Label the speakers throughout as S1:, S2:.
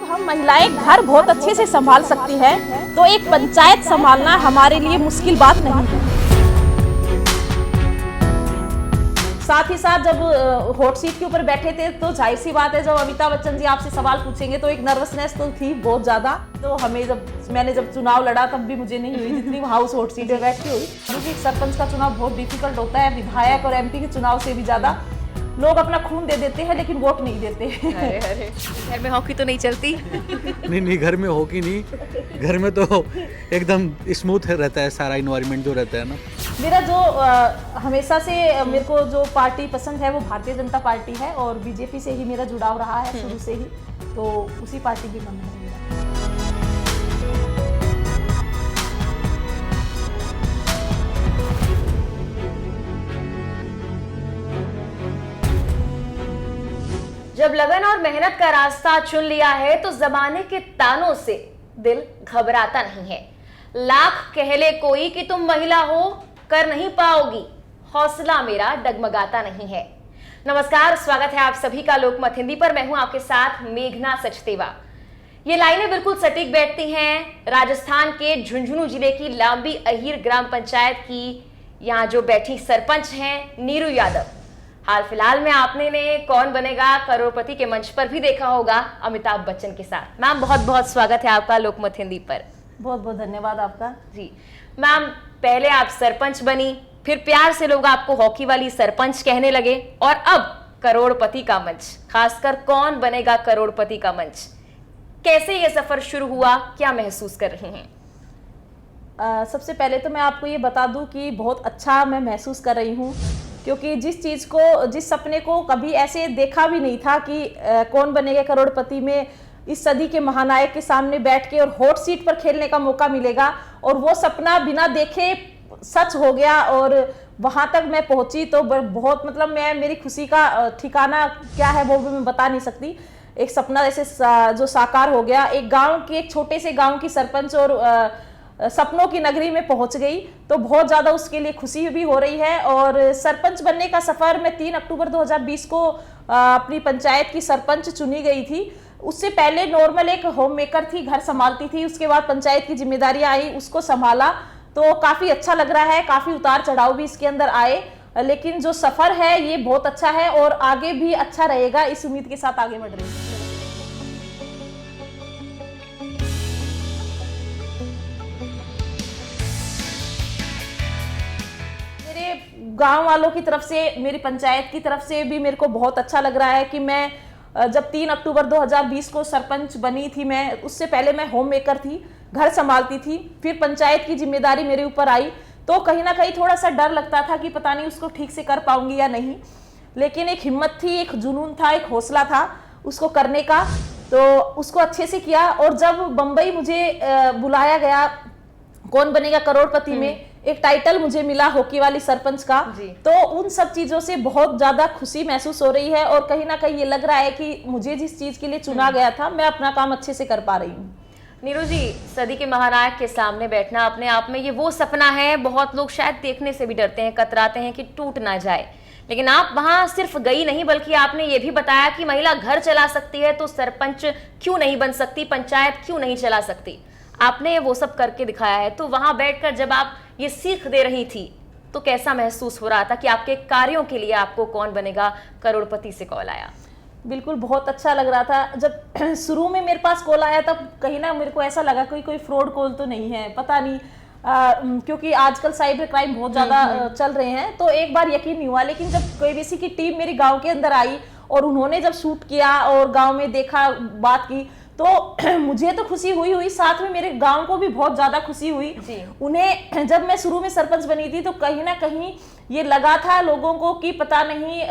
S1: जब हम महिलाएं घर बहुत अच्छे से संभाल सकती हैं, तो एक पंचायत संभालना हमारे लिए मुश्किल बात नहीं है। साथ ही साथ जब हॉट सीट के ऊपर बैठे थे तो जाहिर सी बात है, जब अमिताभ बच्चन जी आपसे सवाल पूछेंगे तो एक नर्वसनेस तो थी बहुत ज्यादा। तो हमें मैंने जब चुनाव लड़ा तब भी मुझे नहीं हुई जितनी हाउस हॉट सीट पे बैठ के हुई, क्योंकि सरपंच का चुनाव बहुत डिफिकल्ट होता है। विधायक और एमपी के चुनाव से भी ज्यादा लोग अपना खून दे देते हैं लेकिन वोट नहीं देते।
S2: अरे घर में हॉकी तो नहीं चलती?
S3: नहीं, घर में हॉकी नहीं, घर में तो एकदम स्मूथ रहता है सारा इन्वायरमेंट जो रहता है ना।
S1: मेरा जो हमेशा से मेरे को जो पार्टी पसंद है वो भारतीय जनता पार्टी है, और बीजेपी से ही मेरा जुड़ाव रहा है शुरू से ही, तो उसी पार्टी की मन है मेरा।
S2: जब लगन और मेहनत का रास्ता चुन लिया है तो जमाने के तानों से दिल घबराता नहीं है। लाख कह ले कोई कि तुम महिला हो, कर नहीं पाओगी, हौसला मेरा डगमगाता नहीं है। नमस्कार, स्वागत है आप सभी का लोकमत हिंदी पर। मैं हूं आपके साथ मेघना सचदेवा। ये लाइनें बिल्कुल सटीक बैठती हैं राजस्थान के झुंझुनू जिले की लांबी अहीर ग्राम पंचायत की। यहाँ जो बैठी सरपंच हैं नीरू यादव। हाल फिलहाल में आपने ने कौन बनेगा करोड़पति के मंच पर भी देखा होगा अमिताभ बच्चन के साथ। मैम बहुत बहुत स्वागत है आपका लोकमत हिंदी पर।
S1: बहुत बहुत धन्यवाद आपका।
S2: जी मैम, पहले आप सरपंच बनी, फिर प्यार से लोग आपको हॉकी वाली सरपंच कहने लगे, और अब करोड़पति का मंच, खासकर कौन बनेगा करोड़पति का मंच। कैसे ये सफर शुरू हुआ, क्या महसूस कर रही हैं?
S1: सबसे पहले तो मैं आपको ये बता दूं कि बहुत अच्छा मैं महसूस कर रही हूँ, क्योंकि जिस सपने को कभी ऐसे देखा भी नहीं था कि कौन बनेगा करोड़पति में इस सदी के महानायक के सामने बैठ के और हॉट सीट पर खेलने का मौका मिलेगा, और वो सपना बिना देखे सच हो गया और वहां तक मैं पहुंची, तो बहुत मतलब मेरी खुशी का ठिकाना क्या है वो भी मैं बता नहीं सकती। एक सपना ऐसे जो साकार हो गया, एक छोटे से गांव की सरपंच और सपनों की नगरी में पहुंच गई, तो बहुत ज़्यादा उसके लिए खुशी भी हो रही है। और सरपंच बनने का सफ़र, मैं 3 अक्टूबर 2020 को अपनी पंचायत की सरपंच चुनी गई थी। उससे पहले नॉर्मल एक होम मेकर थी, घर संभालती थी। उसके बाद पंचायत की जिम्मेदारी आई, उसको संभाला, तो काफ़ी अच्छा लग रहा है। काफ़ी उतार चढ़ाव भी इसके अंदर आए, लेकिन जो सफ़र है ये बहुत अच्छा है और आगे भी अच्छा रहेगा, इस उम्मीद के साथ आगे बढ़ रही है। गांव वालों की तरफ से, मेरी पंचायत की तरफ से भी मेरे को बहुत अच्छा लग रहा है कि मैं जब 3 अक्टूबर 2020 को सरपंच बनी थी, मैं उससे पहले मैं होम मेकर थी, घर संभालती थी, फिर पंचायत की जिम्मेदारी मेरे ऊपर आई, तो कहीं ना कहीं थोड़ा सा डर लगता था कि पता नहीं उसको ठीक से कर पाऊंगी या नहीं। लेकिन एक हिम्मत थी, एक जुनून था, एक हौसला था उसको करने का, तो उसको अच्छे से किया। और जब बम्बई मुझे बुलाया गया कौन बनेगा करोड़पति में, एक टाइटल मुझे मिला हॉकी वाली सरपंच का, तो उन सब चीजों से बहुत ज्यादा खुशी महसूस हो रही है। और कहीं ना कहीं ये लग रहा है कि मुझे जिस चीज के लिए चुना गया था, मैं अपना काम अच्छे से कर पा रही हूँ।
S2: नीरू जी, सदी के महानायक के सामने बैठना अपने आप में ये वो सपना है, बहुत लोग शायद देखने से भी डरते हैं, कतराते हैं कि टूट ना जाए, लेकिन आप वहां सिर्फ गई नहीं बल्कि आपने ये भी बताया कि महिला घर चला सकती है तो सरपंच क्यों नहीं बन सकती, पंचायत क्यों नहीं चला सकती। आपने वो सब करके दिखाया है। तो वहां बैठकर जब आप ये सीख दे रही थी तो कैसा महसूस हो रहा था कि आपके कार्यों के लिए आपको कौन बनेगा करोड़पति से कॉल आया?
S1: बिल्कुल बहुत अच्छा लग रहा था। जब शुरू में मेरे पास कॉल आया तब कहीं ना मेरे को ऐसा लगा कोई फ्रॉड कॉल तो नहीं है, पता नहीं, क्योंकि आजकल साइबर क्राइम बहुत ज़्यादा चल रहे हैं, तो एक बार यकीन नहीं हुआ। लेकिन जब केबीसी की टीम मेरे गांव के अंदर आई और उन्होंने जब शूट किया और गांव में देखा, बात की, तो मुझे तो खुशी हुई, साथ में मेरे गांव को भी बहुत ज्यादा खुशी हुई। उन्हें जब मैं शुरू में सरपंच बनी थी तो कहीं ना कहीं ये लगा था लोगों को कि पता नहीं,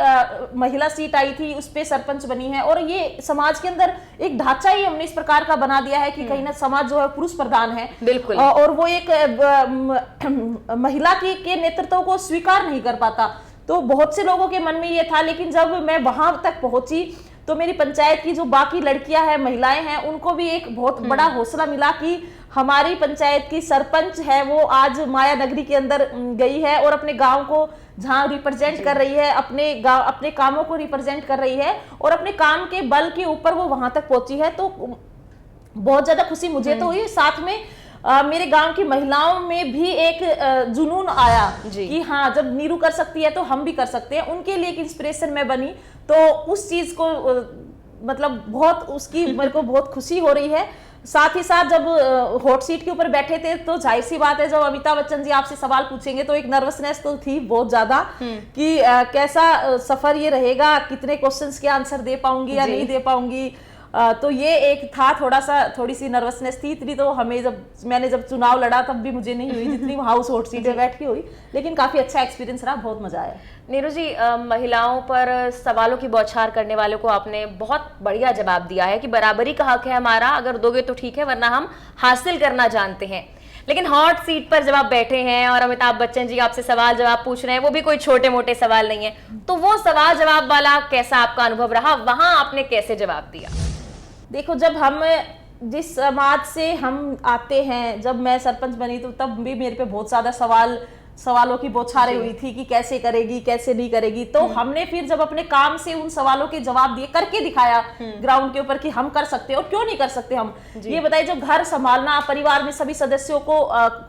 S1: महिला सीट आई थी उस पे सरपंच बनी है, और ये समाज के अंदर एक ढांचा ही हमने इस प्रकार का बना दिया है कि कहीं ना समाज जो है पुरुष प्रधान है, बिल्कुल, और वो एक महिला के नेतृत्व को स्वीकार नहीं कर पाता। तो बहुत से लोगों के मन में ये था, लेकिन जब मैं वहां तक पहुंची तो मेरी पंचायत की जो बाकी लड़कियां हैं, महिलाएं हैं, उनको भी एक बहुत बड़ा हौसला मिला कि हमारी पंचायत की सरपंच है वो आज माया नगरी के अंदर गई है और अपने गांव को जहां रिप्रेजेंट कर रही है, अपने कामों को रिप्रेजेंट कर रही है और अपने काम के बल के ऊपर वो वहां तक पहुंची है। तो बहुत ज्यादा खुशी मुझे तो हुई, साथ में मेरे गांव की महिलाओं में भी एक जुनून आया कि हाँ, जब नीरू कर सकती है तो हम भी कर सकते हैं। उनके लिए एक इंस्पिरेशन मैं बनी, तो उस चीज को मतलब बहुत उसकी मेरे को बहुत खुशी हो रही है। साथ ही साथ जब हॉट सीट के ऊपर बैठे थे तो जाहिर सी बात है, जब अमिताभ बच्चन जी आपसे सवाल पूछेंगे तो एक नर्वसनेस तो थी बहुत ज्यादा कि कैसा सफर ये रहेगा, कितने क्वेश्चंस के आंसर दे पाऊंगी या नहीं दे पाऊंगी। तो ये एक था, थोड़ी सी नर्वसनेस थी। इतनी तो हमें मैंने जब चुनाव लड़ा तब भी मुझे नहीं हुई जितनी हाउस हॉट सीट पे बैठ के हुई, लेकिन काफी अच्छा एक्सपीरियंस रहा, बहुत मजा आया।
S2: नीरू जी, महिलाओं पर सवालों की बौछार करने वालों को आपने बहुत बढ़िया जवाब दिया है कि बराबरी का हक है हमारा, अगर दोगे तो ठीक है, वरना हम हासिल करना जानते हैं। लेकिन हॉट सीट पर जब आप बैठे हैं और अमिताभ बच्चन जी आपसे सवाल जवाब पूछ रहे हैं, वो भी कोई छोटे मोटे सवाल नहीं है, तो वो सवाल जवाब वाला कैसा आपका अनुभव रहा, वहां आपने कैसे जवाब दिया?
S1: देखो, जब हम जिस समाज से हम आते हैं, जब मैं सरपंच बनी तो तब भी मेरे पे बहुत ज्यादा सवालों की बौछारें हुई थी कि कैसे करेगी, कैसे नहीं करेगी। तो हमने फिर जब अपने काम से उन सवालों के जवाब दिए, करके दिखाया ग्राउंड के ऊपर कि हम कर सकते हैं और क्यों नहीं कर सकते हम। ये बताइए, जब घर संभालना, परिवार में सभी सदस्यों को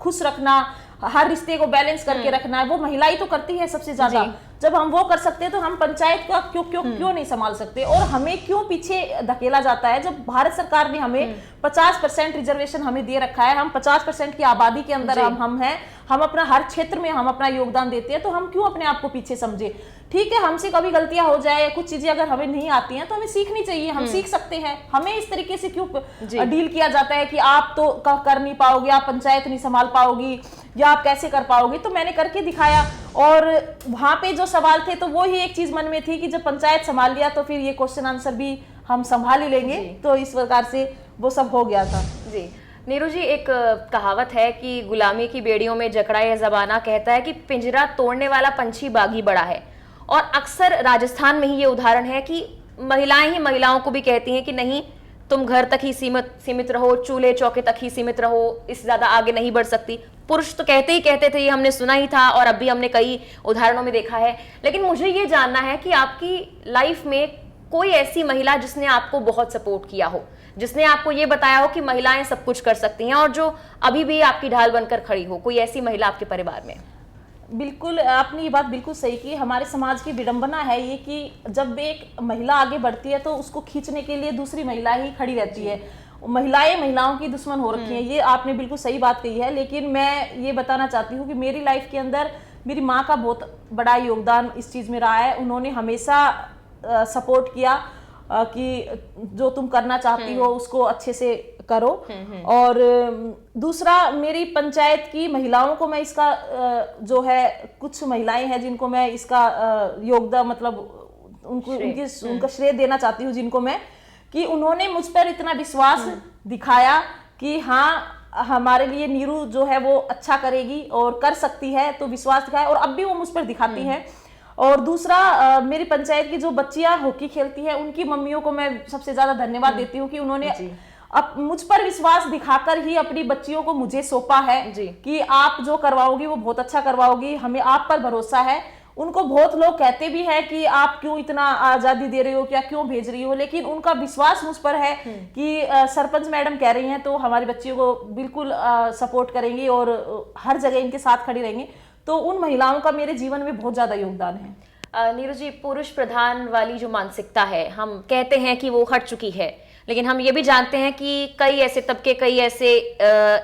S1: खुश रखना, हर रिश्ते को बैलेंस करके रखना है, वो महिला ही तो करती है सबसे ज्यादा। जब हम वो कर सकते हैं तो हम पंचायत का क्यों नहीं संभाल सकते, और हमें क्यों पीछे धकेला जाता है? जब भारत सरकार ने हमें 50% रिजर्वेशन हमें दे रखा है, हम 50% की आबादी के अंदर हम हैं, हम अपना हर क्षेत्र में हम अपना योगदान देते हैं, तो हम क्यों अपने आप को पीछे समझे? ठीक है, हमसे कभी गलतियां हो जाए, कुछ चीजें अगर हमें नहीं आती हैं तो हमें सीखनी चाहिए, हम सीख सकते हैं। हमें इस तरीके से क्यों डील किया जाता है कि आप तो कर नहीं पाओगे, आप पंचायत नहीं संभाल पाओगी, या आप कैसे कर पाओगे? तो मैंने करके दिखाया, और वहां पे जो सवाल थे तो वो ही एक चीज मन में थी कि जब पंचायत संभाल लिया तो फिर ये क्वेश्चन आंसर भी हम संभाल ही लेंगे। तो इस प्रकार से वो सब हो गया था।
S2: जी नीरू जी, एक कहावत है कि गुलामी की बेड़ियों में जकड़ा यह जमाना कहता है कि पिंजरा तोड़ने वाला पंछी बागी बड़ा है। और अक्सर राजस्थान में ही ये उदाहरण है कि महिलाएं ही महिलाओं को भी कहती हैं कि नहीं, तुम घर तक ही सीमित रहो, चूल्हे चौके तक ही सीमित रहो, इससे ज्यादा आगे नहीं बढ़ सकती। पुरुष तो कहते थे, ये हमने सुना ही था और अभी हमने कई उदाहरणों में देखा है। लेकिन मुझे ये जानना है कि आपकी लाइफ में कोई ऐसी महिला जिसने आपको बहुत सपोर्ट किया हो, जिसने आपको ये बताया हो कि महिलाएं सब कुछ कर सकती हैं, और जो अभी भी आपकी ढाल बनकर खड़ी हो, कोई ऐसी महिला आपके परिवार में?
S1: बिल्कुल, आपने ये बात बिल्कुल सही की। हमारे समाज की विडंबना है ये कि जब एक महिला आगे बढ़ती है तो उसको खींचने के लिए दूसरी महिला ही खड़ी रहती है। महिलाएं महिलाओं की दुश्मन हो रखी हैं, ये आपने बिल्कुल सही बात कही है। लेकिन मैं ये बताना चाहती हूँ कि मेरी लाइफ के अंदर मेरी माँ का बहुत बड़ा योगदान इस चीज़ में रहा है। उन्होंने हमेशा सपोर्ट किया कि जो तुम करना चाहती हो उसको अच्छे से करो। और दूसरा, मेरी पंचायत की महिलाओं को मैं इसका जो है, कुछ महिलाएं हैं जिनको मैं इसका योगदान मतलब उनका श्रेय देना चाहती हूँ, जिनको मैं, कि उन्होंने मुझ पर इतना विश्वास दिखाया कि हाँ, हमारे लिए नीरू जो है वो अच्छा करेगी और कर सकती है, तो विश्वास दिखाया, और अब भी वो मुझ पर दिखाती हैं। और दूसरा, मेरी पंचायत की जो बच्चियां हॉकी खेलती हैं, उनकी मम्मियों को मैं सबसे ज्यादा धन्यवाद देती हूँ कि उन्होंने अब मुझ पर विश्वास दिखाकर ही अपनी बच्चियों को मुझे सौंपा है कि आप जो करवाओगी वो बहुत अच्छा करवाओगी, हमें आप पर भरोसा है। उनको बहुत लोग कहते भी हैं कि आप क्यों इतना आजादी दे रही हो, क्या क्यों भेज रही हो, लेकिन उनका विश्वास मुझ पर है कि सरपंच मैडम कह रही हैं तो हमारी बच्चियों को बिल्कुल सपोर्ट करेंगी और हर जगह इनके साथ खड़ी रहेंगी। तो उन महिलाओं का मेरे जीवन में बहुत ज्यादा योगदान है।
S2: नीरू जी, पुरुष प्रधान वाली जो मानसिकता है, हम कहते हैं कि वो हट चुकी है, लेकिन हम ये भी जानते हैं कि कई ऐसे तबके, कई ऐसे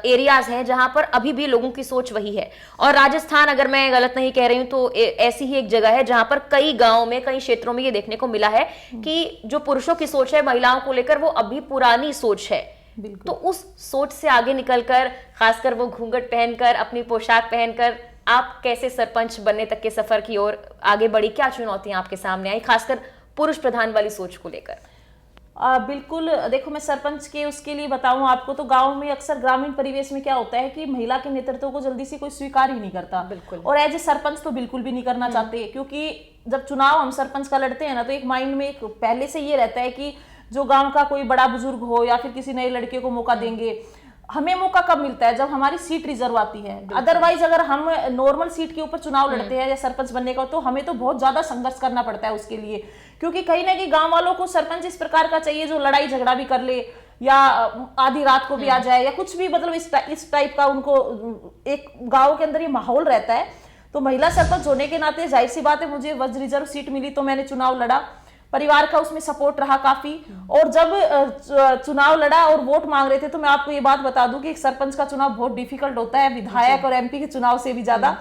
S2: एरियाज हैं जहां पर अभी भी लोगों की सोच वही है। और राजस्थान, अगर मैं गलत नहीं कह रही हूं तो ऐसी ही एक जगह है जहां पर कई गांवों में, कई क्षेत्रों में ये देखने को मिला है कि जो पुरुषों की सोच है महिलाओं को लेकर, वो अभी पुरानी सोच है। तो उस सोच से आगे निकलकर, खासकर वो घूंघट पहनकर, अपनी पोशाक पहनकर, आप कैसे सरपंच बनने तक के सफर की ओर आगे बढ़ी? क्या चुनौतियां आपके सामने आई, खासकर पुरुष प्रधान वाली सोच को लेकर?
S1: बिल्कुल, देखो, मैं सरपंच के उसके लिए बताऊं आपको, तो गांव में अक्सर ग्रामीण परिवेश में क्या होता है कि महिला के नेतृत्व को जल्दी से कोई स्वीकार ही नहीं करता।
S2: बिल्कुल।
S1: और एज ए सरपंच तो बिल्कुल भी नहीं करना चाहते, क्योंकि जब चुनाव हम सरपंच का लड़ते हैं ना, तो एक माइंड में एक पहले से ये रहता है कि जो गांव का कोई बड़ा बुजुर्ग हो या फिर किसी नए लड़के को मौका देंगे। हमें मौका कब मिलता है? जब हमारी सीट रिजर्व आती है। अदरवाइज अगर हम नॉर्मल सीट के ऊपर चुनाव लड़ते हैं या सरपंच बनने का, तो हमें तो बहुत ज्यादा संघर्ष करना पड़ता है उसके लिए, क्योंकि कहीं ना कहीं गांव वालों को सरपंच इस प्रकार का चाहिए जो लड़ाई झगड़ा भी कर ले, या आधी रात को भी आ जाए या कुछ भी, मतलब इस टाइप का उनको एक गांव के अंदर ये माहौल रहता है। तो महिला सरपंच होने के नाते जाहिर सी बात है, मुझे वज्र रिजर्व सीट मिली तो मैंने चुनाव लड़ा, परिवार का उसमें सपोर्ट रहा काफी। और जब चुनाव लड़ा और वोट मांग रहे थे, तो मैं आपको ये बात बता दूं कि एक सरपंच का चुनाव बहुत डिफिकल्ट होता है, विधायक और एमपी के चुनाव से भी ज्यादा।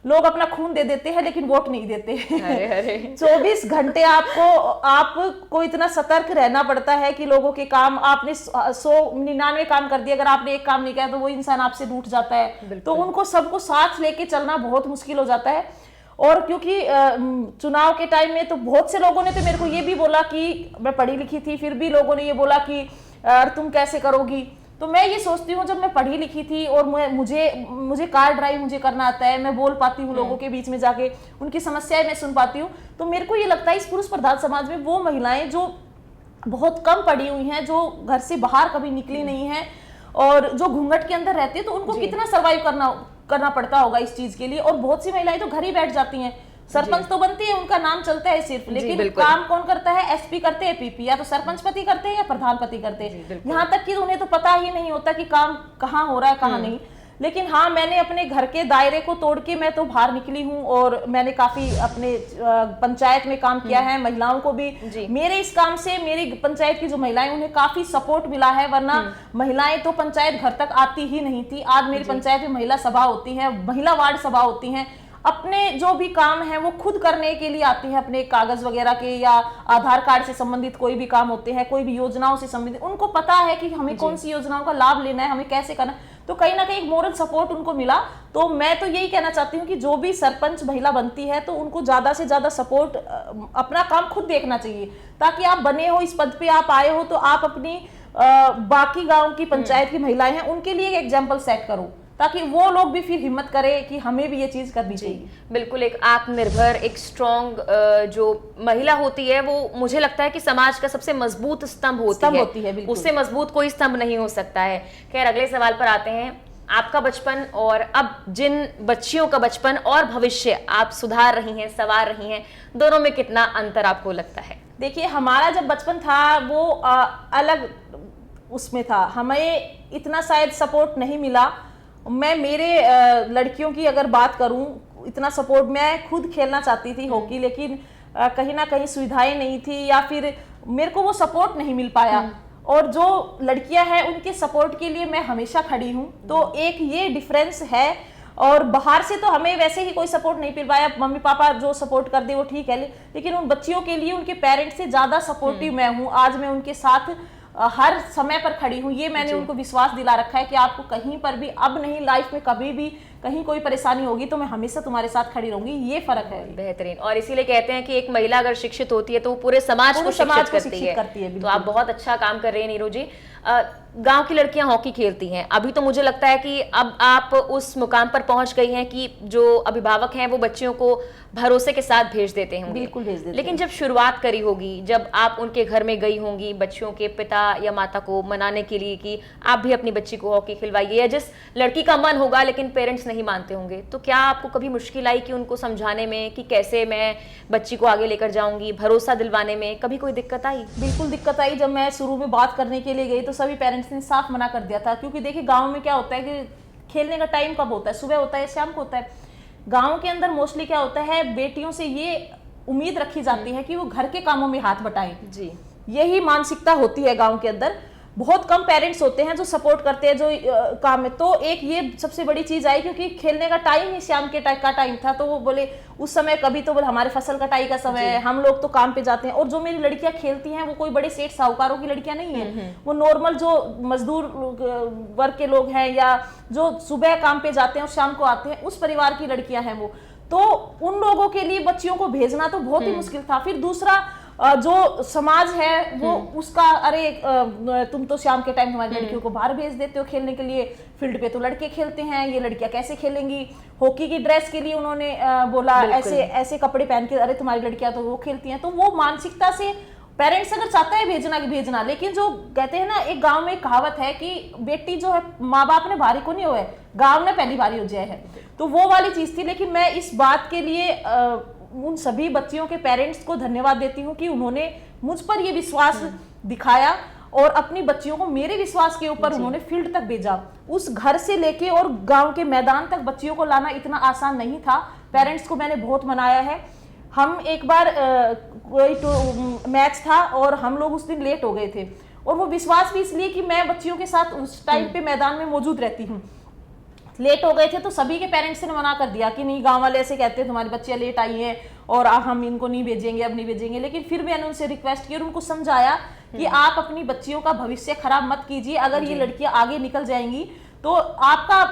S1: लोग अपना खून दे देते हैं लेकिन वोट नहीं देते।
S2: अरे
S1: 24 घंटे आपको इतना सतर्क रहना पड़ता है कि लोगों के काम, आपने 199 काम कर दिए, अगर आपने एक काम नहीं किया तो वो इंसान आपसे रूठ जाता है। तो उनको सबको साथ लेके चलना बहुत मुश्किल हो जाता है। और क्योंकि चुनाव के टाइम में तो बहुत से लोगों ने तो मेरे को ये भी बोला कि मैं पढ़ी लिखी थी, फिर भी लोगों ने ये बोला कि तुम कैसे करोगी। तो मैं ये सोचती हूँ, जब मैं पढ़ी लिखी थी और मुझे कार ड्राइव मुझे करना आता है, मैं बोल पाती हूँ लोगों के बीच में जाके, उनकी समस्याएं मैं सुन पाती हूँ, तो मेरे को ये लगता है इस पुरुष प्रधान समाज में वो महिलाएं जो बहुत कम पढ़ी हुई हैं, जो घर से बाहर कभी निकली नहीं है और जो घूंघट के अंदर रहती है, तो उनको कितना सर्वाइव करना पड़ता होगा इस चीज के लिए। और बहुत सी महिलाएं तो घर ही बैठ जाती हैं, सरपंच तो बनती है, उनका नाम चलता है सिर्फ, लेकिन काम कौन करता है? एसपी करते हैं, पीपी, या तो सरपंच पति करते हैं या प्रधान पति करते हैं। यहाँ तक कि उन्हें तो पता ही नहीं होता कि काम कहाँ हो रहा है कहाँ नहीं। लेकिन हाँ, मैंने अपने घर के दायरे को तोड़ के मैं तो बाहर निकली हूँ और मैंने काफी अपने पंचायत में काम किया है। महिलाओं को भी मेरे इस काम से, मेरी पंचायत की जो महिलाएं, उन्हें काफी सपोर्ट मिला है, वरना महिलाएं तो पंचायत घर तक आती ही नहीं थी। आज मेरी पंचायत में महिला सभा होती है, महिला वार्ड सभा होती है, अपने जो भी काम है वो खुद करने के लिए आती है, अपने कागज वगैरह के या आधार कार्ड से संबंधित कोई भी काम होते हैं, कोई भी योजनाओं से संबंधित, उनको पता है कि हमें कौन सी योजनाओं का लाभ लेना है, हमें कैसे करना है। तो कहीं ना कहीं एक मोरल सपोर्ट उनको मिला। तो मैं तो यही कहना चाहती हूँ कि जो भी सरपंच महिला बनती है तो उनको ज्यादा से ज्यादा सपोर्ट, अपना काम खुद देखना चाहिए, ताकि आप बने हो, इस पद पे आप आए हो, तो आप अपनी बाकी गांव की पंचायत की महिलाएं हैं उनके लिए एक एग्जाम्पल सेट करो, ताकि वो लोग भी फिर हिम्मत करें कि हमें भी ये चीज करनी चाहिए।
S2: बिल्कुल, एक आत्मनिर्भर, एक स्ट्रॉन्ग जो महिला होती है, वो मुझे लगता है कि समाज का सबसे मजबूत स्तंभ होती है। उससे मजबूत कोई स्तंभ नहीं हो सकता है। खैर, अगले सवाल पर आते हैं। आपका बचपन और अब जिन बच्चियों का बचपन और भविष्य आप सुधार रही हैं, संवार रही हैं, दोनों में कितना अंतर आपको लगता है?
S1: देखिए, हमारा जब बचपन था वो अलग उसमें था, हमें इतना शायद सपोर्ट नहीं मिला। मैं मेरे लड़कियों की अगर बात करूं, इतना सपोर्ट, मैं खुद खेलना चाहती थी हॉकी, लेकिन कहीं ना कहीं सुविधाएं नहीं थी या फिर मेरे को वो सपोर्ट नहीं मिल पाया। और जो लड़कियां हैं उनके सपोर्ट के लिए मैं हमेशा खड़ी हूं। तो एक ये डिफरेंस है। और बाहर से तो हमें वैसे ही कोई सपोर्ट नहीं मिल पाया, मम्मी पापा जो सपोर्ट कर दे वो ठीक है, लेकिन उन बच्चियों के लिए उनके पेरेंट्स से ज्यादा सपोर्टिव मैं हूँ। आज मैं उनके साथ हर समय पर खड़ी हूँ। ये मैंने उनको विश्वास दिला रखा है कि आपको कहीं पर भी, अब नहीं, लाइफ में कभी भी कहीं कोई परेशानी होगी तो मैं हमेशा तुम्हारे साथ खड़ी रहूंगी। ये फर्क है।
S2: बेहतरीन। और इसीलिए कहते हैं कि एक महिला अगर शिक्षित होती है तो वो पूरे समाज को शिक्षित करती है। तो आप बहुत अच्छा काम कर रहे हैं नीरू जी। गांव की लड़कियां हॉकी खेलती हैं, अभी तो मुझे लगता है कि अब आप उस मुकाम पर पहुंच गई हैं कि जो अभिभावक हैं वो बच्चियों को भरोसे के साथ भेज देते हैं।
S1: बिल्कुल भेज देते।
S2: लेकिन जब शुरुआत करी होगी, जब आप उनके घर में गई होंगी बच्चियों के पिता या माता को मनाने के लिए कि आप भी अपनी बच्ची को हॉकी खिलवाइए, या जिस लड़की का मन होगा लेकिन पेरेंट्स नहीं मानते होंगे, तो क्या आपको कभी मुश्किल आई कि उनको समझाने में कि कैसे मैं बच्ची को आगे लेकर जाऊंगी, भरोसा दिलवाने में कभी कोई दिक्कत आई?
S1: बिल्कुल दिक्कत आई। जब मैं शुरू में बात करने के लिए गई तो सभी पेरेंट्स ने साफ मना कर दिया था, क्योंकि देखिए गांव में क्या होता है कि खेलने का टाइम कब होता है, सुबह होता है, शाम को होता है। गांव के अंदर मोस्टली क्या होता है, बेटियों से ये उम्मीद रखी जाती है कि वो घर के कामों में हाथ बटाएं।
S2: जी,
S1: यही मानसिकता होती है गांव के अंदर। बहुत कम पेरेंट्स होते हैं जो सपोर्ट करते हैं जो काम में। तो एक ये सबसे बड़ी चीज आई, क्योंकि खेलने का टाइम ही शाम के का टाइम था। तो वो बोले उस समय, कभी तो बोले हमारे फसल कटाई का समय है, हम लोग तो काम पे जाते हैं। और जो मेरी लड़कियां खेलती हैं वो कोई बड़े सेठ साहूकारों की लड़कियां नहीं है, वो नॉर्मल जो मजदूर वर्ग के लोग हैं या जो सुबह काम पे जाते हैं और शाम को आते हैं, उस परिवार की लड़कियां हैं वो। तो उन लोगों के लिए बच्चियों को भेजना तो बहुत ही मुश्किल था। फिर दूसरा जो समाज है वो उसका, अरे तुम तो शाम के टाइम हमारी लड़कियों को बाहर भेज देते हो खेलने के लिए, फील्ड पे तो लड़के खेलते हैं, ये लड़कियां कैसे खेलेंगी। हॉकी की ड्रेस के लिए उन्होंने बोला ऐसे ऐसे कपड़े पहन के, अरे तुम्हारी लड़कियां तो वो खेलती हैं। तो वो मानसिकता से पेरेंट्स अगर चाहता है भेजना कि भेजना, लेकिन जो कहते हैं ना, एक गांव में कहावत है कि बेटी जो है माँ बाप ने भारी को नहीं हुआ है, गाँव ने पहली बारी हो जाए है। तो वो वाली चीज थी। लेकिन मैं इस बात के लिए उन सभी बच्चियों के पेरेंट्स को धन्यवाद देती हूँ कि उन्होंने मुझ पर ये विश्वास दिखाया और अपनी बच्चियों को मेरे विश्वास के ऊपर उन्होंने फील्ड तक भेजा। उस घर से लेके और गांव के मैदान तक बच्चियों को लाना इतना आसान नहीं था। पेरेंट्स को मैंने बहुत मनाया है। हम एक बार कोई मैच था और हम लोग उस दिन लेट हो गए थे, और वो विश्वास भी इसलिए कि मैं बच्चियों के साथ उस टाइम पे मैदान में मौजूद रहती हूँ। लेट हो गए थे तो सभी के पेरेंट्स ने मना कर दिया कि नहीं, गांव वाले ऐसे कहते हैं तुम्हारी बच्चियां लेट आई हैं और हम इनको नहीं भेजेंगे, अब नहीं भेजेंगे। लेकिन फिर मैंने उनसे रिक्वेस्ट की और उनको समझाया कि आप अपनी बच्चियों का भविष्य खराब मत कीजिए। अगर ये लड़कियां आगे निकल जाएंगी तो आपका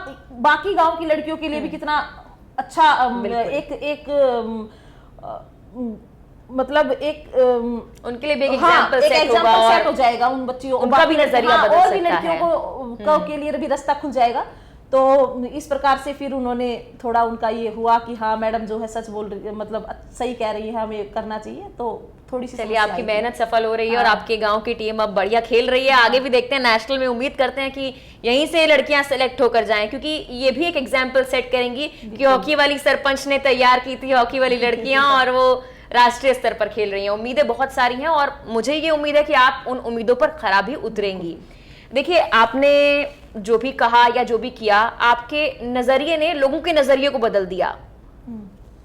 S1: बाकी गांव की लड़कियों के लिए भी कितना अच्छा मतलब एक
S2: उनके लिए भी एक
S1: हाँ,
S2: एग्जाम्पल
S1: एक
S2: सेट होगा
S1: एग्जाम्पल
S2: और
S1: सेट हो जाएगा उन बच्चियों,
S2: उनका भी नजरिया
S1: हाँ,
S2: बदल
S1: और भी
S2: सकता
S1: लड़कियों
S2: है।
S1: को के लिए भी रास्ता खुल जाएगा। तो इस प्रकार से फिर उन्होंने थोड़ा उनका ये हुआ कि हाँ मैडम जो है सच बोल रही है, मतलब सही कह रही है, हमें करना चाहिए। तो थोड़ी सी
S2: चलिए आपकी मेहनत सफल हो रही है और आपके गांव की टीम अब बढ़िया खेल रही है। आगे भी देखते हैं नेशनल में, उम्मीद करते हैं कि यहीं से लड़कियां सेलेक्ट होकर जाएं, क्योंकि ये भी एक एग्जाम्पल सेट करेंगी कि हॉकी वाली सरपंच ने तैयार की थी हॉकी वाली लड़कियां और वो राष्ट्रीय स्तर पर खेल रही हैं। उम्मीदें बहुत सारी हैं और मुझे ये उम्मीद है कि आप उन उम्मीदों पर खरा भी उतरेंगी। देखिए, आपने जो भी कहा या जो भी किया, आपके नजरिए ने लोगों के नजरिए को बदल दिया।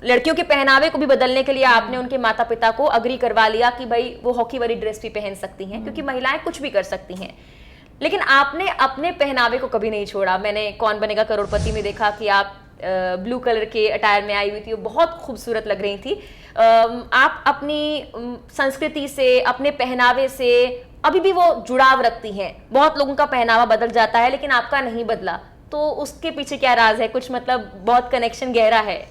S2: लड़कियों के पहनावे को भी बदलने के लिए आपने उनके माता पिता को अग्री करवा लिया कि भाई वो हॉकी वाली ड्रेस भी पहन सकती हैं, क्योंकि महिलाएं कुछ भी कर सकती हैं। लेकिन आपने अपने पहनावे को कभी नहीं छोड़ा। मैंने कौन बनेगा करोड़पति में देखा कि आप ब्लू कलर के अटायर में आई हुई थी, वो बहुत खूबसूरत लग रही थी। आप अपनी संस्कृति से, अपने पहनावे से अभी भी वो जुड़ाव रखती हैं। बहुत लोगों का पहनावा बदल जाता है लेकिन आपका नहीं बदला, तो उसके पीछे क्या राज है? कुछ मतलब बहुत कनेक्शन गहरा है।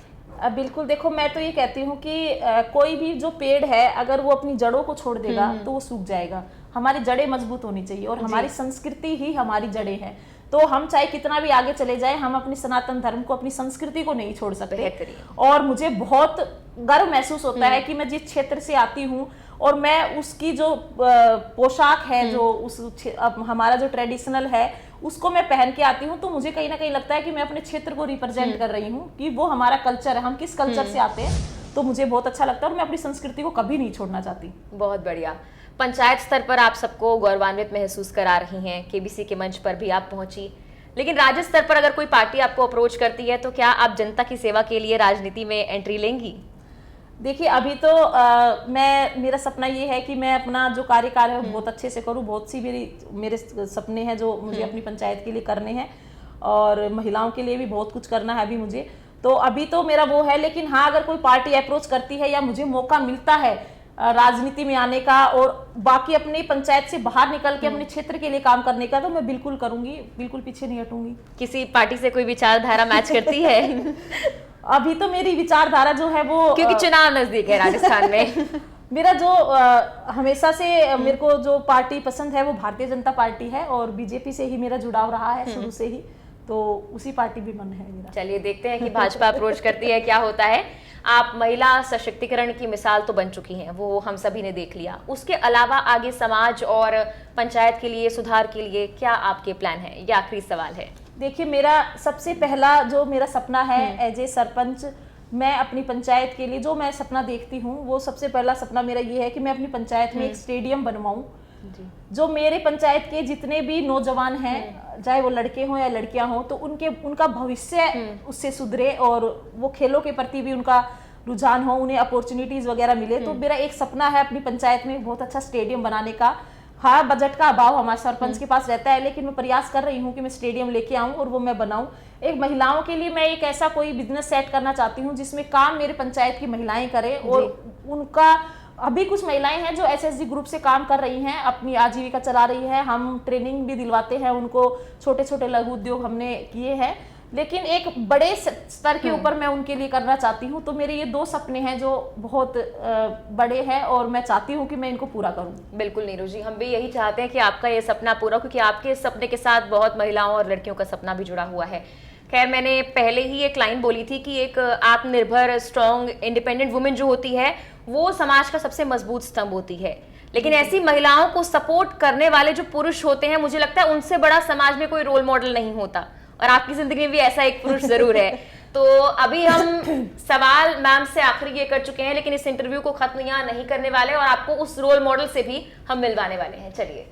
S1: बिल्कुल, देखो मैं तो ये कहती हूँ कि कोई भी जो पेड़ है अगर वो अपनी जड़ों को छोड़ देगा तो वो सूख जाएगा। हमारी जड़ें मजबूत होनी चाहिए और हमारी संस्कृति ही हमारी जड़ें हैं। तो हम चाहे कितना भी आगे चले जाएं, हम अपनी सनातन धर्म को, अपनी संस्कृति को नहीं छोड़ सकते। और मुझे बहुत गर्व महसूस होता है कि मैं जिस क्षेत्र से आती हूँ और मैं उसकी जो पोशाक है, जो उस हमारा जो ट्रेडिशनल है उसको मैं पहन के आती हूँ, तो मुझे कहीं ना कहीं लगता है कि मैं अपने क्षेत्र को रिप्रेजेंट कर रही हूँ, कि वो हमारा कल्चर है, हम किस कल्चर से आते हैं। तो मुझे बहुत अच्छा लगता है और मैं अपनी संस्कृति को कभी नहीं छोड़ना चाहती।
S2: बहुत बढ़िया। पंचायत स्तर पर आप सबको गौरवान्वित महसूस करा रही हैं, केबीसी के मंच पर भी आप पहुंची, लेकिन राज्य स्तर पर अगर कोई पार्टी आपको अप्रोच करती है तो क्या आप जनता की सेवा के लिए राजनीति में एंट्री लेंगी?
S1: देखिए, अभी तो मेरा सपना ये है कि मैं अपना जो कार्यकाल है वो बहुत अच्छे से करूं। बहुत सी मेरे सपने हैं जो मुझे अपनी पंचायत के लिए करने हैं, और महिलाओं के लिए भी बहुत कुछ करना है अभी मुझे। तो अभी तो मेरा वो है, लेकिन हाँ अगर कोई पार्टी अप्रोच करती है या मुझे मौका मिलता है राजनीति में आने का और बाकी अपनी पंचायत से बाहर निकल के अपने क्षेत्र के लिए काम करने का, तो मैं बिल्कुल करूंगी, बिल्कुल पीछे नहीं हटूंगी।
S2: किसी पार्टी से कोई विचारधारा मैच करती है?
S1: अभी तो मेरी विचारधारा जो है वो,
S2: क्योंकि चुनाव नजदीक है राजस्थान में
S1: मेरा जो हमेशा से मेरे को जो पार्टी पसंद है वो भारतीय जनता पार्टी है, और बीजेपी से ही मेरा जुड़ाव रहा है शुरू से ही, तो उसी पार्टी भी मन है मेरा।
S2: चलिए देखते हैं कि भाजपा अप्रोच करती है, क्या होता है। आप महिला सशक्तिकरण की मिसाल तो बन चुकी हैं, वो हम सभी ने देख लिया। उसके अलावा आगे समाज और पंचायत के लिए, सुधार के लिए क्या आपके प्लान है? ये आखिरी सवाल है।
S1: देखिए, मेरा सबसे पहला जो मेरा सपना है एज ए सरपंच, मैं अपनी पंचायत के लिए जो मैं सपना देखती हूँ, वो सबसे पहला सपना मेरा ये है कि मैं अपनी पंचायत में एक स्टेडियम बनवाऊं, जो मेरे पंचायत के जितने भी नौजवान हैं, चाहे वो लड़के हों या लड़कियां हों, तो उनका भविष्य उससे सुधरे और वो खेलों के प्रति भी उनका रुझान हो, उन्हें अपॉर्चुनिटीज वगैरह मिले। तो मेरा एक सपना है अपनी पंचायत में बहुत अच्छा स्टेडियम बनाने का। हाँ, बजट का अभाव हमारे सरपंच के पास रहता है, लेकिन मैं प्रयास कर रही हूँ कि मैं स्टेडियम लेके आऊँ और वो मैं बनाऊँ। एक महिलाओं के लिए मैं एक ऐसा कोई बिजनेस सेट करना चाहती हूँ जिसमें काम मेरे पंचायत की महिलाएं करें, और उनका अभी कुछ महिलाएं हैं जो एसएसजी ग्रुप से काम कर रही हैं, अपनी आजीविका चला रही है। हम ट्रेनिंग भी दिलवाते हैं उनको, छोटे छोटे लघु उद्योग हमने किए हैं, लेकिन एक बड़े स्तर के ऊपर मैं उनके लिए करना चाहती हूँ। तो मेरे ये दो सपने हैं जो बहुत बड़े हैं और मैं चाहती हूँ कि मैं इनको पूरा करूँ।
S2: बिल्कुल नीरू जी, हम भी यही चाहते हैं कि आपका ये सपना पूरा, क्योंकि आपके इस सपने के साथ बहुत महिलाओं और लड़कियों का सपना भी जुड़ा हुआ है। खैर, मैंने पहले ही एक लाइन बोली थी कि एक आत्मनिर्भर, स्ट्रॉन्ग, इंडिपेंडेंट वुमेन जो होती है वो समाज का सबसे मजबूत स्तंभ होती है। लेकिन ऐसी महिलाओं को सपोर्ट करने वाले जो पुरुष होते हैं, मुझे लगता है उनसे बड़ा समाज में कोई रोल मॉडल नहीं होता, और आपकी जिंदगी में भी ऐसा एक पुरुष जरूर है। तो अभी हम सवाल मैम से आखिरी ये कर चुके हैं, लेकिन इस इंटरव्यू को खत्म यहाँ नहीं करने वाले और आपको उस रोल मॉडल से भी हम मिलवाने वाले हैं। चलिए।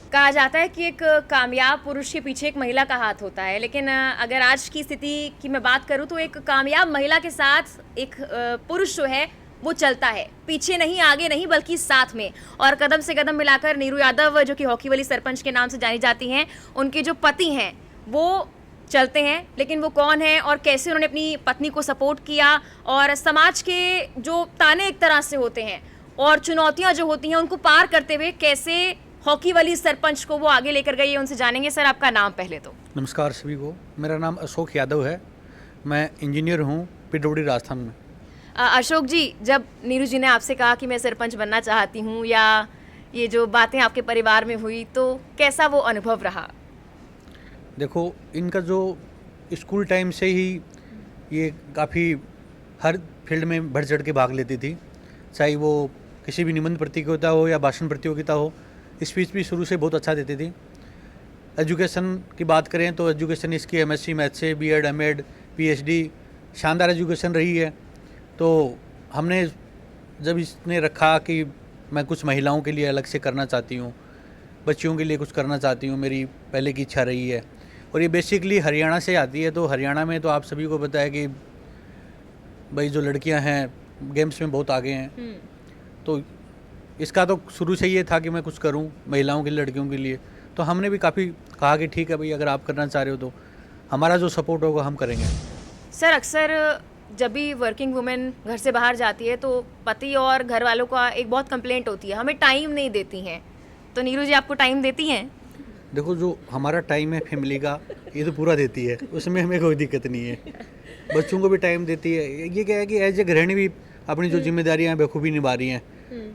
S2: कहा जाता है कि एक कामयाब पुरुष के पीछे एक महिला का हाथ होता है, लेकिन अगर आज की स्थिति की मैं बात करूं तो एक कामयाब महिला के साथ एक पुरुष जो है वो चलता है, पीछे नहीं, आगे नहीं, बल्कि साथ में। और कदम से कदम मिलाकर नीरू यादव, जो कि हॉकी वाली सरपंच के नाम से जानी जाती हैं, उनके जो पति हैं वो चलते हैं। लेकिन वो कौन है और कैसे उन्होंने अपनी पत्नी को सपोर्ट किया, और समाज के जो ताने एक तरह से होते हैं और चुनौतियां जो होती हैं उनको पार करते हुए कैसे हॉकी वाली सरपंच को वो आगे लेकर गई है, उनसे जानेंगे। सर, आपका नाम पहले तो।
S3: नमस्कार सभी को, मेरा नाम अशोक यादव है, मैं इंजीनियर हूँ पीडब्ल्यूडी राजस्थान में।
S2: अशोक जी, जब नीरू जी ने आपसे कहा कि मैं सरपंच बनना चाहती हूँ, या ये जो बातें आपके परिवार में हुई, तो कैसा वो अनुभव रहा?
S3: देखो, इनका जो स्कूल टाइम से ही ये काफ़ी हर फील्ड में बढ़ चढ़ के भाग लेती थी, चाहे वो किसी भी निबंध प्रतियोगिता हो या भाषण प्रतियोगिता हो। स्पीच भी शुरू से बहुत अच्छा देती थी। एजुकेशन की बात करें तो एजुकेशन इसकी एमएससी मैथ से बीएड, एमएड, पीएचडी, शानदार एजुकेशन रही है। तो हमने जब इसने रखा कि मैं कुछ महिलाओं के लिए अलग से करना चाहती हूँ, बच्चियों के लिए कुछ करना चाहती हूँ, मेरी पहले की इच्छा रही है। और ये बेसिकली हरियाणा से आती है। तो हरियाणा में तो आप सभी को पता है कि भाई जो लड़कियाँ हैं गेम्स में बहुत आगे हैं। तो इसका तो शुरू से ये था कि मैं कुछ करूं महिलाओं के लिए, लड़कियों के लिए। तो हमने भी काफ़ी कहा कि ठीक है भाई, अगर आप करना चाह रहे हो तो हमारा जो सपोर्ट होगा हम करेंगे।
S2: सर, अक्सर जब भी वर्किंग वुमेन घर से बाहर जाती है तो पति और घर वालों का एक बहुत कंप्लेंट होती है, हमें टाइम नहीं देती हैं। तो नीरू जी आपको टाइम देती हैं?
S3: देखो, जो हमारा टाइम है फैमिली का, ये तो पूरा देती है, उसमें हमें कोई दिक्कत नहीं है। बच्चों को भी टाइम देती है। ये क्या है कि एज ए गृहिणी भी अपनी जो जिम्मेदारियाँ हैं बखूबी निभा रही हैं।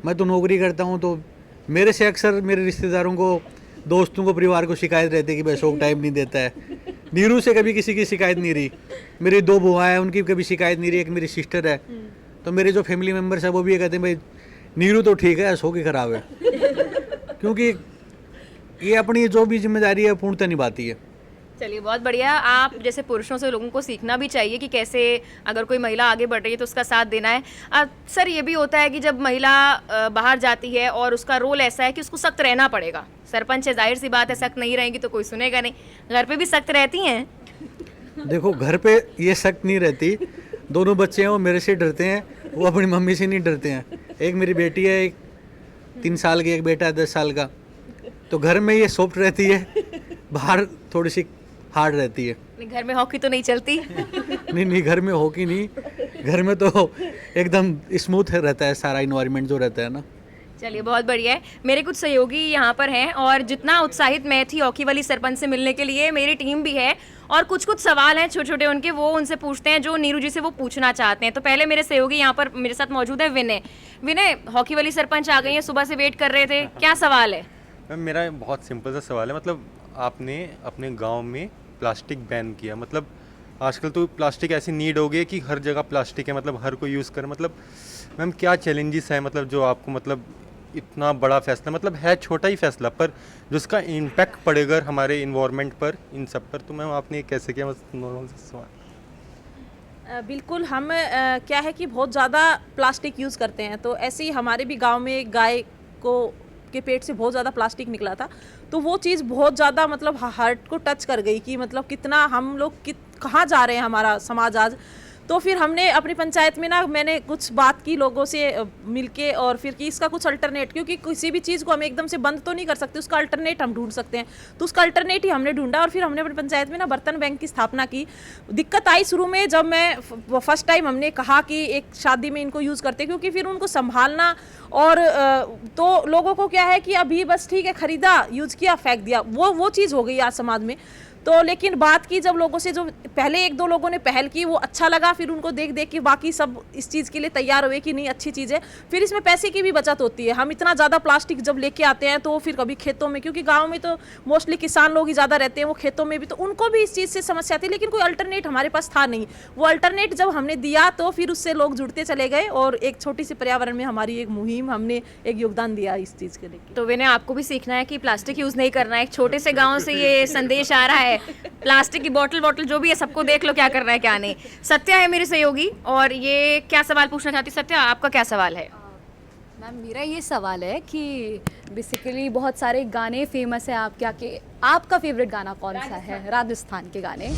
S3: मैं तो नौकरी करता हूँ, तो मेरे से अक्सर मेरे रिश्तेदारों को, दोस्तों को, परिवार को शिकायत रहती है कि भाई अशोक टाइम नहीं देता है। नीरू से कभी किसी की शिकायत नहीं रही। मेरी 2 बुआ हैं, उनकी कभी शिकायत नहीं रही। एक मेरी सिस्टर है। तो मेरे जो फैमिली मेम्बर्स हैं वो भी ये कहते हैं भाई नीरू तो ठीक है, अशोक ही खराब है। क्योंकि ये अपनी जो भी जिम्मेदारी है पूर्णतः निभाती है।
S2: चलिए, बहुत बढ़िया। आप जैसे पुरुषों से लोगों को सीखना भी चाहिए कि कैसे अगर कोई महिला आगे बढ़ रही है तो उसका साथ देना है। सर, ये भी होता है कि जब महिला बाहर जाती है और उसका रोल ऐसा है कि उसको सख्त रहना पड़ेगा। सरपंच है, जाहिर सी बात है, सख्त नहीं रहेंगी तो कोई सुनेगा नहीं। घर पे भी सख्त रहती हैं?
S3: देखो, घर पे ये सख्त नहीं रहती। दोनों बच्चे हैं, वो मेरे से डरते हैं, वो अपनी मम्मी से नहीं डरते हैं। एक मेरी बेटी है, एक 3 साल की, एक बेटा है 10 साल का। तो घर में ये सॉफ्ट रहती है, बाहर थोड़ी सी हार्ड रहती है।
S2: घर में हॉकी तो नहीं चलती?
S3: नहीं, घर में हॉकी नहीं, घर में तो एकदम स्मूथ रहता है सारा इन्वायरमेंट जो रहता है ना।
S2: चलिए, बहुत बढ़िया है। मेरे कुछ सहयोगी यहाँ पर हैं और जितना उत्साहित मैं थी हॉकी वाली सरपंच से मिलने के लिए, मेरी टीम भी है और कुछ सवाल हैं छोटे छोटे उनके, वो उनसे पूछते हैं जो नीरू जी से वो पूछना चाहते हैं। तो पहले मेरे सहयोगी यहाँ पर मेरे साथ मौजूद है विनय। विनय, हॉकी वाली सरपंच आ गई है, सुबह से वेट कर रहे थे, क्या सवाल है?
S4: मैम, मेरा बहुत सिंपल सा सवाल है। मतलब आपने अपने गांव में प्लास्टिक बैन किया, मतलब आजकल तो प्लास्टिक ऐसी नीड हो गई कि हर जगह प्लास्टिक है, मतलब हर कोई यूज़ करे। मतलब मैम, क्या चैलेंजेस हैं, मतलब जो आपको, मतलब इतना बड़ा फैसला, मतलब है छोटा ही फैसला, पर जिसका इम्पैक्ट पड़ेगा हमारे इन्वायरमेंट पर, इन सब पर, तो मैम आपने कैसे किया? बस नॉर्मल सा सवाल।
S1: बिल्कुल, हम क्या है कि बहुत ज़्यादा प्लास्टिक यूज़ करते हैं। तो ऐसे ही हमारे भी गांव में एक गाय को के पेट से बहुत ज़्यादा प्लास्टिक निकला था। तो वो चीज़ बहुत ज़्यादा मतलब हार्ट को टच कर गई कि मतलब कितना हम लोग कहाँ जा रहे हैं हमारा समाज आज। तो फिर हमने अपनी पंचायत में ना, मैंने कुछ बात की लोगों से मिलके, और फिर कि इसका कुछ अल्टरनेट, क्योंकि किसी भी चीज़ को हम एकदम से बंद तो नहीं कर सकते, उसका अल्टरनेट हम ढूंढ सकते हैं। तो उसका अल्टरनेट ही हमने ढूंढा और फिर हमने अपनी पंचायत में ना बर्तन बैंक की स्थापना की। दिक्कत आई शुरू में, जब मैं फर्स्ट टाइम हमने कहा कि एक शादी में इनको यूज़ करते, क्योंकि फिर उनको संभालना, और तो लोगों को क्या है कि अभी बस ठीक है, खरीदा, यूज़ किया, फेंक दिया, वो चीज़ हो गई आज समाज में। तो लेकिन बात की जब लोगों से, जो पहले 1-2 लोगों ने पहल की, वो अच्छा लगा, फिर उनको देख देख के बाकी सब इस चीज़ के लिए तैयार हुए कि नहीं, अच्छी चीज़ है। फिर इसमें पैसे की भी बचत होती है। हम इतना ज़्यादा प्लास्टिक जब लेके आते हैं तो फिर कभी खेतों में, क्योंकि गाँव में तो मोस्टली किसान लोग ही ज़्यादा रहते हैं, वो खेतों में भी, तो उनको भी इस चीज़ से समस्या थी, लेकिन कोई अल्टरनेट हमारे पास था नहीं। वो अल्टरनेट जब हमने दिया तो फिर उससे लोग जुड़ते चले गए, और एक छोटी सी पर्यावरण में हमारी एक मुहिम, हमने एक योगदान दिया इस चीज़ के लिए।
S2: तो विनय, आपको भी सीखना है कि प्लास्टिक यूज़ नहीं करना है। एक छोटे से गाँव से ये संदेश आ रहा है, प्लास्टिक की बॉटल जो भी है सबको देख लो क्या करना है क्या नहीं। सत्या है मेरी सहयोगी, और ये क्या सवाल पूछना चाहती? सत्या, आपका क्या सवाल है?
S5: मैम मेरा ये सवाल है कि बेसिकली बहुत सारे गाने फेमस हैं आपके आपका फेवरेट गाना कौन सा है राजस्थान के गाने?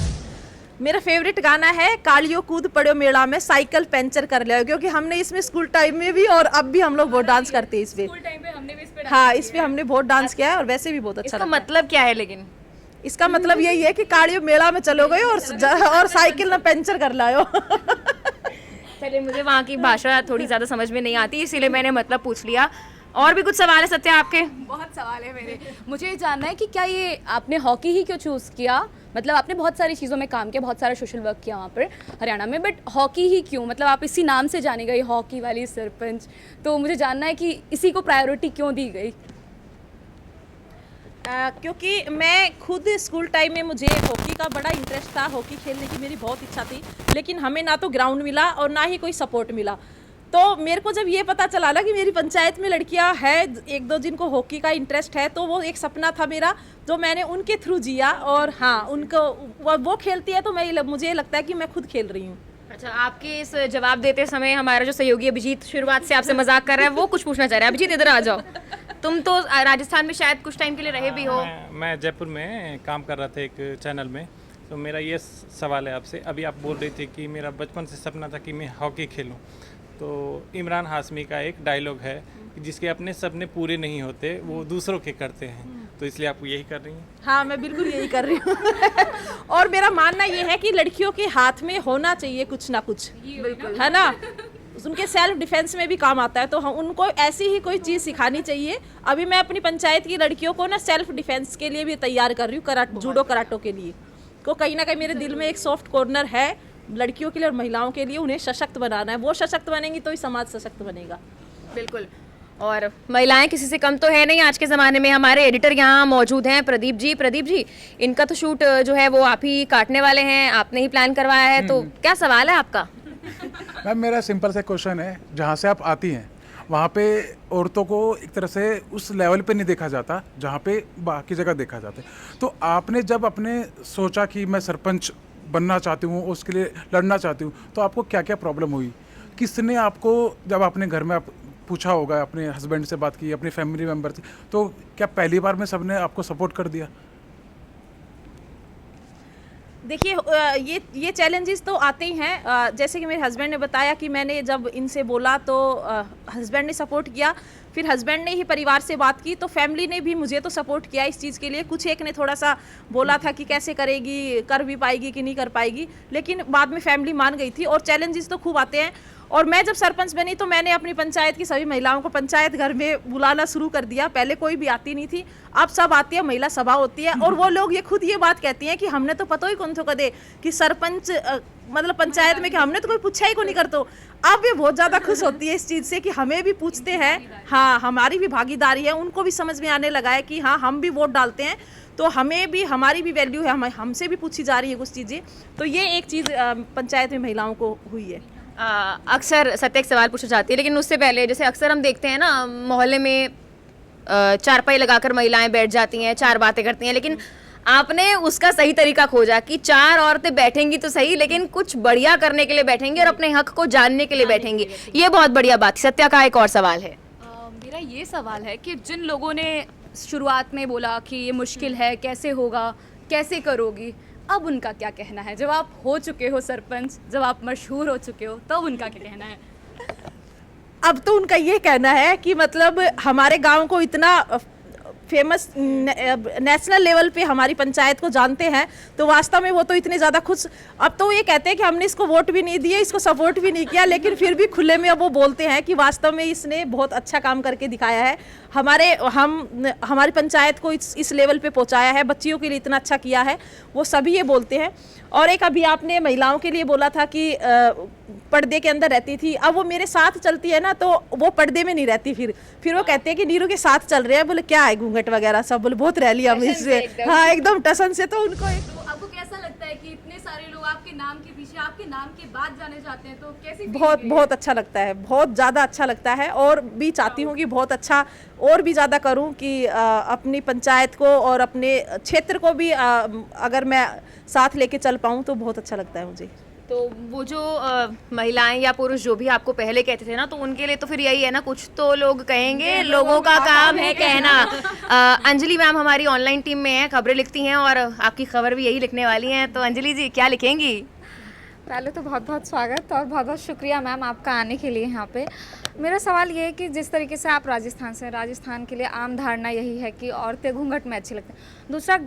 S1: मेरा फेवरेट गाना है कालियो कूद पड़ो मेला में साइकिल पंचर कर लिया, क्योंकि हमने इसमें स्कूल टाइम में भी और अब भी हम लोग बहुत डांस करते हैं इस पे।
S5: स्कूल टाइम पे हमने भी इस पे
S1: हाँ, इस पे हमने बहुत डांस किया है और वैसे भी बहुत अच्छा
S2: इसका
S1: लगता है।
S2: मतलब क्या है लेकिन?
S1: इसका मतलब यही है कि कालियो मेला में चलो गए और साइकिल ना पंचर कर लायो।
S2: चलिए, मुझे वहाँ की भाषा थोड़ी ज़्यादा समझ में नहीं आती, इसीलिए मैंने मतलब पूछ लिया। और भी कुछ सवाल है सत्या आपके?
S5: बहुत सवाल है मेरे। मुझे ये जानना है कि क्या ये आपने हॉकी ही क्यों चूज़ किया? मतलब आपने बहुत सारी चीज़ों में काम किया, बहुत सारा सोशल वर्क किया वहाँ पर हरियाणा में, बट हॉकी ही क्यों? मतलब आप इसी नाम से जाने गई हॉकी वाली सरपंच, तो मुझे जानना है कि इसी को प्रायोरिटी क्यों दी गई?
S1: क्योंकि मैं खुद स्कूल टाइम में मुझे हॉकी का बड़ा इंटरेस्ट था, हॉकी खेलने की मेरी बहुत इच्छा थी, लेकिन हमें ना तो ग्राउंड मिला और ना ही कोई सपोर्ट मिला। तो मेरे को जब ये पता चला ना कि मेरी पंचायत में लड़कियां हैं एक दो जिनको हॉकी का इंटरेस्ट है, तो वो एक सपना था मेरा जो मैंने उनके थ्रू जिया। और हाँ, उनको वो खेलती है तो मुझे लगता है कि मैं खुद खेल रही हूँ।
S2: अच्छा, आपके इस जवाब देते समय हमारा जो सहयोगी अभिजीत शुरुआत से आपसे मजाक कर रहा है, वो कुछ पूछना चाह रहा है। अभिजीत, इधर आ जाओ। तुम तो राजस्थान में शायद कुछ टाइम के लिए रहे भी हो।
S6: मैं जयपुर में काम कर रहा था एक चैनल में, तो मेरा ये सवाल है आपसे। अभी आप बोल रही थी कि मेरा बचपन से सपना था कि मैं हॉकी खेलूं, तो इमरान हाशमी का एक डायलॉग है कि जिसके अपने सपने पूरे नहीं होते वो दूसरों के करते हैं, तो इसलिए आप यही कर रही हैं?
S1: हाँ, मैं बिल्कुल यही कर रही हूँ। और मेरा मानना ये है कि लड़कियों के हाथ में होना चाहिए कुछ ना कुछ, है ना, उनके सेल्फ डिफेंस में भी काम आता है, तो हम उनको ऐसी ही कोई चीज़ सिखानी चाहिए। अभी मैं अपनी पंचायत की लड़कियों को ना सेल्फ डिफेंस के लिए भी तैयार कर रही हूँ, जूडो कराटो के लिए। तो कहीं ना कहीं मेरे दिल में एक सॉफ्ट कॉर्नर है लड़कियों के लिए और महिलाओं के लिए, उन्हें सशक्त बनाना है। वो सशक्त बनेंगी तो ही समाज सशक्त बनेगा।
S2: बिल्कुल। और महिलाएं किसी से कम तो है नहीं आज के ज़माने में। हमारे एडिटर यहाँ मौजूद हैं प्रदीप जी। प्रदीप जी, इनका तो शूट जो है वो आप ही काटने वाले हैं, आपने ही प्लान करवाया है, तो क्या सवाल है आपका?
S7: मैम मेरा सिंपल सा क्वेश्चन है, जहाँ से आप आती हैं वहाँ पे औरतों को एक तरह से उस लेवल पे नहीं देखा जाता जहाँ पे बाकी जगह देखा जाता है। तो आपने जब अपने सोचा कि मैं सरपंच बनना चाहती हूँ, उसके लिए लड़ना चाहती हूँ, तो आपको क्या क्या प्रॉब्लम हुई? किसने आपको, जब आपने घर में पूछा होगा, अपने हस्बैंड से बात की, अपने फैमिली मेम्बर से, तो क्या पहली बार में सबने आपको सपोर्ट कर दिया?
S1: देखिए, ये चैलेंजेस तो आते ही हैं। जैसे कि मेरे हस्बैंड ने बताया कि मैंने जब इनसे बोला तो हस्बैंड ने सपोर्ट किया, फिर हस्बैंड ने ही परिवार से बात की, तो फैमिली ने भी मुझे तो सपोर्ट किया इस चीज़ के लिए। कुछ एक ने थोड़ा सा बोला था कि कैसे करेगी, कर भी पाएगी कि नहीं कर पाएगी, लेकिन बाद में फैमिली मान गई थी। और चैलेंजेस तो खूब आते हैं। और मैं जब सरपंच बनी तो मैंने अपनी पंचायत की सभी महिलाओं को पंचायत घर में बुलाना शुरू कर दिया। पहले कोई भी आती नहीं थी, अब सब आती है, महिला सभा होती है। और वो लोग ये खुद ये बात कहती हैं कि हमने तो पता ही कौन तो कदे कि सरपंच मतलब पंचायत में कि हमने तो कोई पूछा ही को नहीं करतो। अब ये बहुत ज़्यादा खुश होती है इस चीज़ से कि हमें भी पूछते हैं। हाँ, हमारी भी भागीदारी है, उनको भी समझ में आने लगा है कि हाँ, हम भी वोट डालते हैं तो हमें भी, हमारी भी वैल्यू है, हमसे भी पूछी जा रही है कुछ चीज़ें। तो ये एक चीज़ पंचायत में महिलाओं को हुई है।
S2: अक्सर सत्य एक सवाल पूछना चाहती है, लेकिन उससे पहले जैसे अक्सर हम देखते हैं ना, मोहल्ले में चारपाई लगाकर महिलाएं बैठ जाती हैं, चार बातें करती हैं, लेकिन आपने उसका सही तरीका खोजा कि चार औरतें बैठेंगी तो सही, लेकिन कुछ बढ़िया करने के लिए बैठेंगी और अपने हक को जानने के लिए बैठेंगी। ये बहुत बढ़िया बात। सत्या का एक और सवाल है।
S5: मेरा ये सवाल है कि जिन लोगों ने शुरुआत में बोला कि ये मुश्किल है, कैसे होगा, कैसे करोगी, अब उनका क्या कहना है? जब आप हो चुके हो सरपंच, जब आप मशहूर हो चुके हो, तब उनका क्या कहना है?
S1: अब तो उनका ये कहना है कि मतलब हमारे गांव को इतना फेमस नेशनल लेवल पे हमारी पंचायत को जानते हैं, तो वास्तव में वो तो इतने ज़्यादा खुश। अब तो ये कहते हैं कि हमने इसको वोट भी नहीं दिए, इसको सपोर्ट भी नहीं किया, लेकिन फिर भी खुले में अब वो बोलते हैं कि वास्तव में इसने बहुत अच्छा काम करके दिखाया है, हमारी पंचायत को इस लेवल पे पहुंचाया है, बच्चियों के लिए इतना अच्छा किया है, वो सभी ये बोलते हैं। और एक अभी आपने महिलाओं के लिए बोला था कि पर्दे के अंदर रहती थी, अब वो मेरे साथ चलती है ना, तो वो पर्दे में नहीं रहती। फिर वो कहते हैं कि नीरू के साथ चल रहे हैं। बोले क्या है घूंघट वगैरह सब, बोले बहुत रह लिया हम इससे। हाँ, एकदम टसन से। तो उनको
S5: तो आपको कैसा लगता है कि इतने सारे लोग आपके नाम के पीछे, आपके नाम के बाद जाने जाते हैं, तो कैसी
S1: बहुत अच्छा लगता है, बहुत ज़्यादा अच्छा लगता है। और भी चाहती हूँ कि बहुत अच्छा और भी ज़्यादा करूँ कि अपनी पंचायत को और अपने क्षेत्र को भी अगर मैं साथ लेके चल पाऊँ तो बहुत अच्छा लगता है मुझे।
S2: तो वो जो महिलाएं या पुरुष जो भी आपको पहले कहते थे ना, तो उनके लिए तो फिर यही है ना, कुछ तो लोग कहेंगे, लोगों का काम है कहना। अंजलि मैम हमारी ऑनलाइन टीम में है, खबरें लिखती हैं और आपकी खबर भी यही लिखने वाली हैं, तो अंजलि जी क्या लिखेंगी?
S8: पहले तो बहुत बहुत स्वागत और बहुत बहुत शुक्रिया मैम आपका आने के लिए यहाँ पे। मेरा सवाल ये है कि जिस तरीके से आप राजस्थान से हैं, राजस्थान के लिए आम धारणा यही है कि औरतें घूंघट में अच्छी लगती हैं। दूसरा,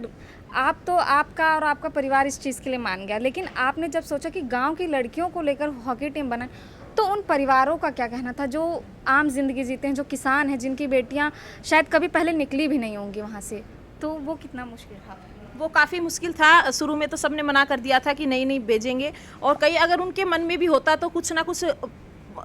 S8: आप तो आपका और आपका परिवार इस चीज़ के लिए मान गया, लेकिन आपने जब सोचा कि गांव की लड़कियों को लेकर हॉकी टीम बनाए, तो उन परिवारों का क्या कहना था जो आम जिंदगी जीते हैं, जो किसान हैं, जिनकी बेटियाँ शायद कभी पहले निकली भी नहीं होंगी वहाँ से, तो वो कितना मुश्किल था?
S1: वो काफ़ी मुश्किल था। शुरू में तो सबने मना कर दिया था कि नहीं भेजेंगे, और कई अगर उनके मन में भी होता तो कुछ ना कुछ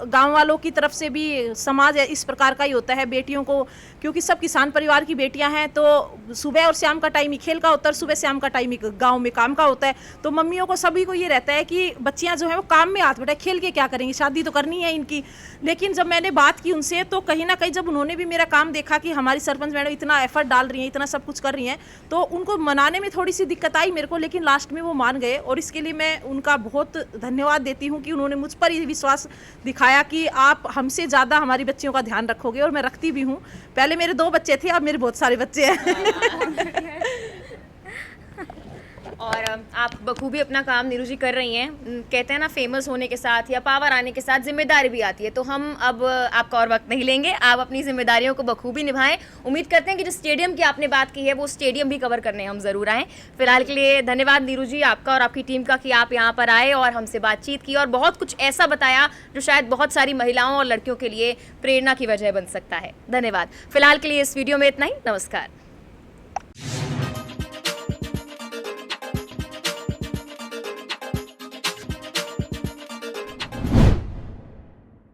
S1: गांव वालों की तरफ से भी, समाज इस प्रकार का ही होता है बेटियों को, क्योंकि सब किसान परिवार की बेटियां हैं, तो सुबह और शाम का टाइम ही खेल का होता है, सुबह शाम का टाइम ही गांव में काम का होता है। तो मम्मियों को सभी को ये रहता है कि बच्चियां जो है वो काम में हाथ बटाए, खेल के क्या करेंगी, शादी तो करनी है इनकी। लेकिन जब मैंने बात की उनसे, तो कहीं ना कहीं जब उन्होंने भी मेरा काम देखा कि हमारी सरपंच मैडम इतना एफर्ट डाल रही हैं, इतना सब कुछ कर रही हैं, तो उनको मनाने में थोड़ी सी दिक्कत आई मेरे को, लेकिन लास्ट में वो मान गए। और इसके लिए मैं उनका बहुत धन्यवाद देती हूँ कि उन्होंने मुझ पर ये विश्वास दिखाया कि आप हमसे ज़्यादा हमारी बच्चियों का ध्यान रखोगे, और मैं रखती भी हूँ। पहले मेरे 2 बच्चे थे, अब मेरे बहुत सारे बच्चे हैं।
S2: और आप बखूबी अपना काम नीरू जी कर रही हैं। कहते हैं ना, फेमस होने के साथ या पावर आने के साथ जिम्मेदारी भी आती है, तो हम अब आपका और वक्त नहीं लेंगे, आप अपनी जिम्मेदारियों को बखूबी निभाएं। उम्मीद करते हैं कि जो स्टेडियम की आपने बात की है, वो स्टेडियम भी कवर करने हम ज़रूर आएँ। फिलहाल के लिए धन्यवाद नीरू जी आपका और आपकी टीम का कि आप यहाँ पर आए और हमसे बातचीत की और बहुत कुछ ऐसा बताया जो शायद बहुत सारी महिलाओं और लड़कियों के लिए प्रेरणा की वजह बन सकता है। धन्यवाद। फिलहाल के लिए इस वीडियो में इतना ही। नमस्कार।